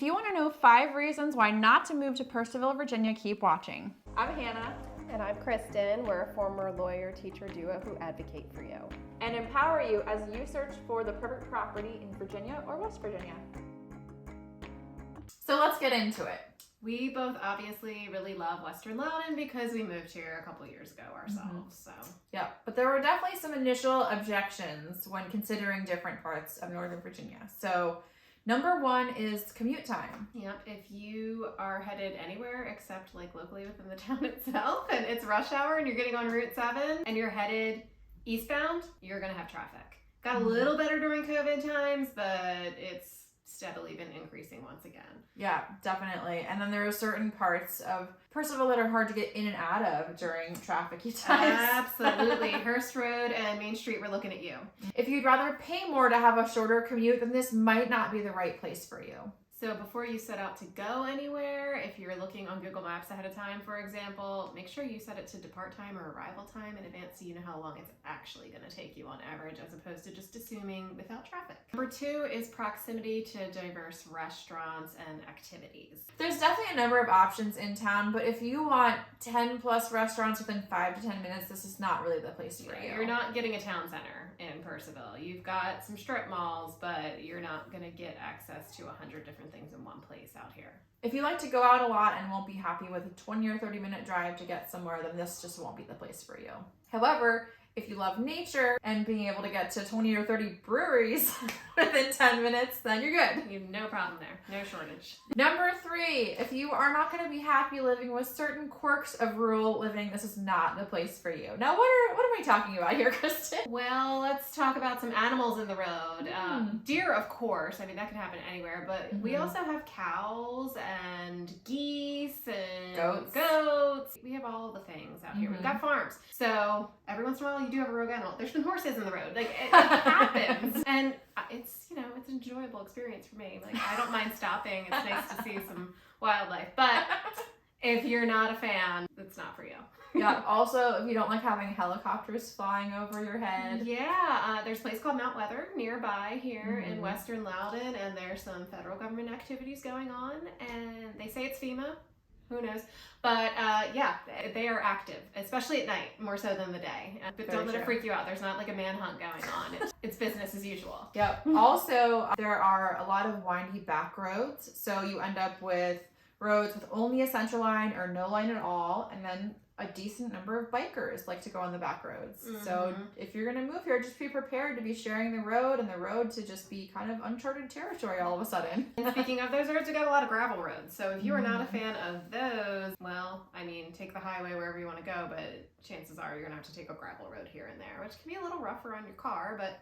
If you want to know 5 reasons why not to move to Purcellville, Virginia, keep watching. I'm Hannah. And I'm Kristin. We're a former lawyer-teacher duo who advocate for you. And empower you as you search for the perfect property in Virginia or West Virginia. So let's get into it. We both obviously really love Western Loudoun because we moved here a couple years ago ourselves. Yeah, but there were definitely some initial objections when considering different parts of Northern Virginia. So number 1 is commute time. Yep, if you are headed anywhere except like locally within the town itself and it's rush hour and you're getting on Route 7 and you're headed eastbound, you're gonna have traffic. Got a little better during COVID times, but it's steadily been increasing once again. Yeah, definitely. And then there are certain parts of Purcellville that are hard to get in and out of during trafficy times. Absolutely. Hearst Road and Main Street, we're looking at you. If you'd rather pay more to have a shorter commute, then this might not be the right place for you. So before you set out to go anywhere, if you're looking on Google Maps ahead of time, for example, make sure you set it to depart time or arrival time in advance so you know how long it's actually going to take you on average as opposed to just assuming without traffic. Number 2 is proximity to diverse restaurants and activities. There's definitely a number of options in town, but if you want 10 plus restaurants within 5 to 10 minutes, this is not really the place for you. You're not getting a town center in Purcellville. You've got some strip malls, but you're not going to get access to 100 different things in one place out here. If you like to go out a lot and won't be happy with a 20 or 30 minute drive to get somewhere, then this just won't be the place for you. However, if you love nature and being able to get to 20 or 30 breweries within 10 minutes, then you're good. You have no problem there. No shortage. Number 3, if you are not going to be happy living with certain quirks of rural living, this is not the place for you. Now, what am I talking about here, Kristin? Well, let's talk about some animals in the road. Deer, of course. I mean, that can happen anywhere, but we also have cows and geese and goats. We have all the things out here. We've got farms. So every once in a while, you do have a rogue animal. There's been horses in the road. Like, it happens. And it's, it's an enjoyable experience for me. Like, I don't mind stopping. It's nice to see some wildlife. But if you're not a fan, it's not for you. Yeah, also, if you don't like having helicopters flying over your head. Yeah, there's a place called Mount Weather nearby here in Western Loudoun, and there's some federal government activities going on, and they say it's FEMA. Who knows? But yeah, they are active, especially at night, more so than the day. But don't let it freak you out. There's not like a manhunt going on. It's business as usual. Yep. Also, there are a lot of windy back roads, so you end up with roads with only a center line or no line at all, and then a decent number of bikers like to go on the back roads. So if you're going to move here, just be prepared to be sharing the road and the road to just be kind of uncharted territory all of a sudden. And speaking of those roads, we got a lot of gravel roads. So if you are not a fan of those, well, I mean, take the highway wherever you want to go, but chances are you're going to have to take a gravel road here and there, which can be a little rougher on your car, but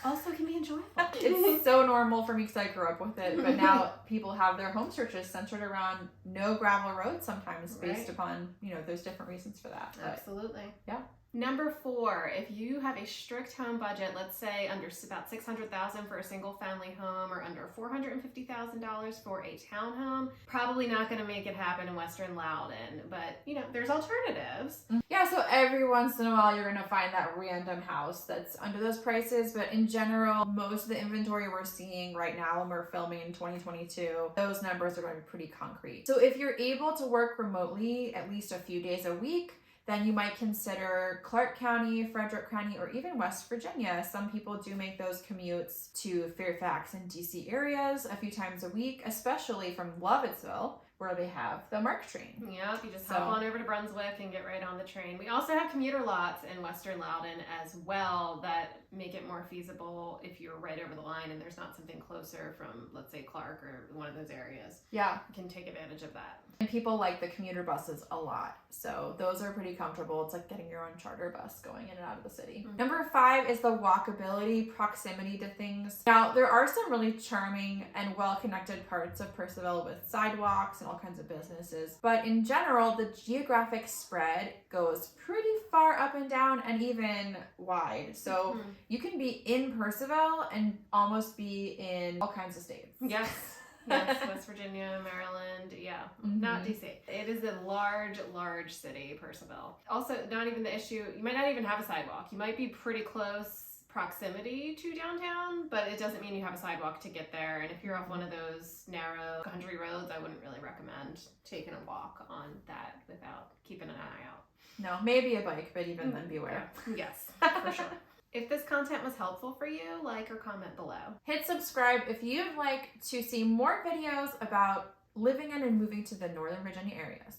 also can be enjoyable. It's so normal for me because I grew up with it, but now people have their home searches centered around no gravel roads sometimes based upon, there's different reasons for that. But, absolutely. Yeah. Number 4, if you have a strict home budget, let's say under about $600,000 for a single family home or under $450,000 for a townhome, probably not going to make it happen in Western Loudoun, but there's alternatives. Yeah, so every once in a while you're going to find that random house that's under those prices, but in general, most of the inventory we're seeing right now when we're filming in 2022, those numbers are going to be pretty concrete. So if you're able to work remotely at least a few days a week, then you might consider Clark County, Frederick County, or even West Virginia. Some people do make those commutes to Fairfax and DC areas a few times a week, especially from Lovettsville, where they have the MARC train. Yep, you just hop on over to Brunswick and get right on the train. We also have commuter lots in Western Loudoun as well that make it more feasible if you're right over the line and there's not something closer from, let's say, Clark or one of those areas. Yeah. You can take advantage of that. And people like the commuter buses a lot. So those are pretty comfortable. It's like getting your own charter bus going in and out of the city. Number 5 is the walkability, proximity to things. Now, there are some really charming and well-connected parts of Purcellville with sidewalks and all kinds of businesses. But in general, the geographic spread goes pretty far up and down and even wide. So you can be in Purcellville and almost be in all kinds of states. Yes. Yes, West Virginia, Maryland, not DC. It is a large, large city, Purcellville. Also, not even the issue, you might not even have a sidewalk. You might be pretty close proximity to downtown, but it doesn't mean you have a sidewalk to get there. And if you're off one of those narrow country roads, I wouldn't really recommend taking a walk on that without keeping an eye out. No, maybe a bike, but even then beware. Yeah. Yes, for sure. If this content was helpful for you, like or comment below. Hit subscribe if you'd like to see more videos about living in and moving to the Northern Virginia areas.